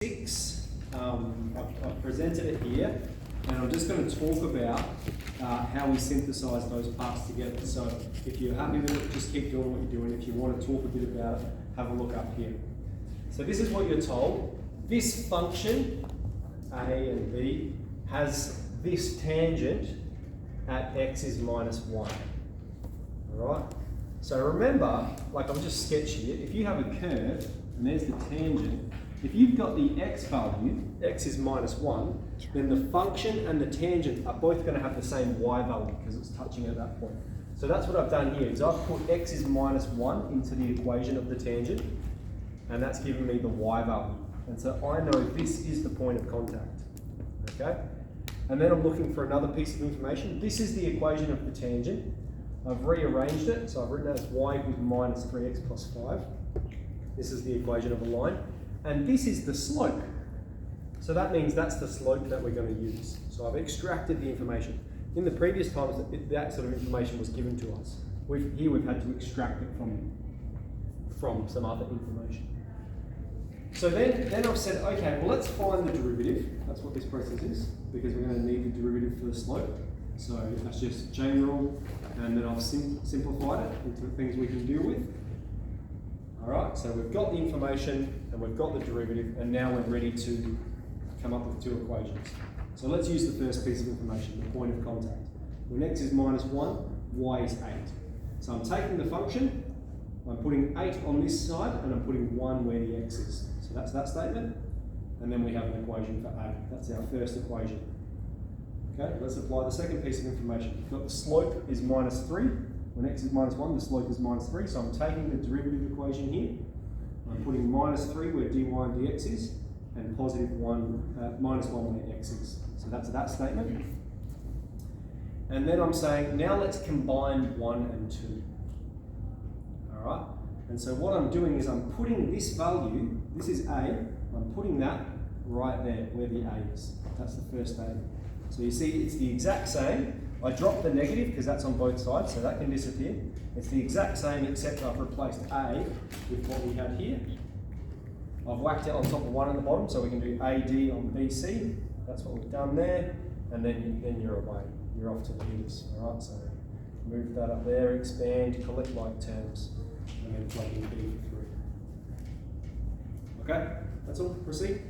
6. I've presented it here, and I'm just going to talk about how we synthesize those parts together. So if you're happy with it, just keep doing what you're doing. If you want to talk a bit about it, have a look up here. So this is what you're told. This function, a and b, has this tangent at x is minus 1. Alright? So remember, like I'm just sketching it, if you have a curve, and there's the tangent, if you've got the x value, x is minus 1, then the function and the tangent are both going to have the same y value because it's touching at that point. So that's what I've done here, is I've put x is minus 1 into the equation of the tangent, and that's giving me the y value. And so I know this is the point of contact. Okay? And then I'm looking for another piece of information. This is the equation of the tangent. I've rearranged it, so I've written it as y equals minus 3x plus 5. This is the equation of a line. And this is the slope. So that means that's the slope that we're going to use. So I've extracted the information. In the previous times, that sort of information was given to us. Here we've had to extract it from some other information. So then I've said, okay, well let's find the derivative. That's what this process is, because we're going to need the derivative for the slope. So that's just chain rule, and then I've simplified it into things we can deal with. Alright, so we've got the information and we've got the derivative, and now we're ready to come up with two equations. So let's use the first piece of information, the point of contact. When x is minus 1, y is 8. So I'm taking the function, I'm putting 8 on this side, and I'm putting 1 where the x is. So that's that statement, and then we have an equation for a. That's our first equation. Okay, let's apply the second piece of information. We've got the slope is minus 3. When x is minus 1, the slope is minus 3. So I'm taking the derivative equation here. I'm putting minus 3 where dy and dx is, and positive 1, minus 1 where x is. So that's that statement. And then I'm saying, now let's combine 1 and 2. Alright? And so what I'm doing is I'm putting this value, this is a, I'm putting that right there where the a is. That's the first statement. So you see it's the exact same. I dropped the negative because that's on both sides, so that can disappear. It's the exact same, except I've replaced a with what we had here. I've whacked it on top of 1 at the bottom, so we can do AD on BC. That's what we've done there. And then you're away. You're off to the hills. All right, so move that up there, expand, collect like terms, and then plug in B3. Okay, that's all. Proceed.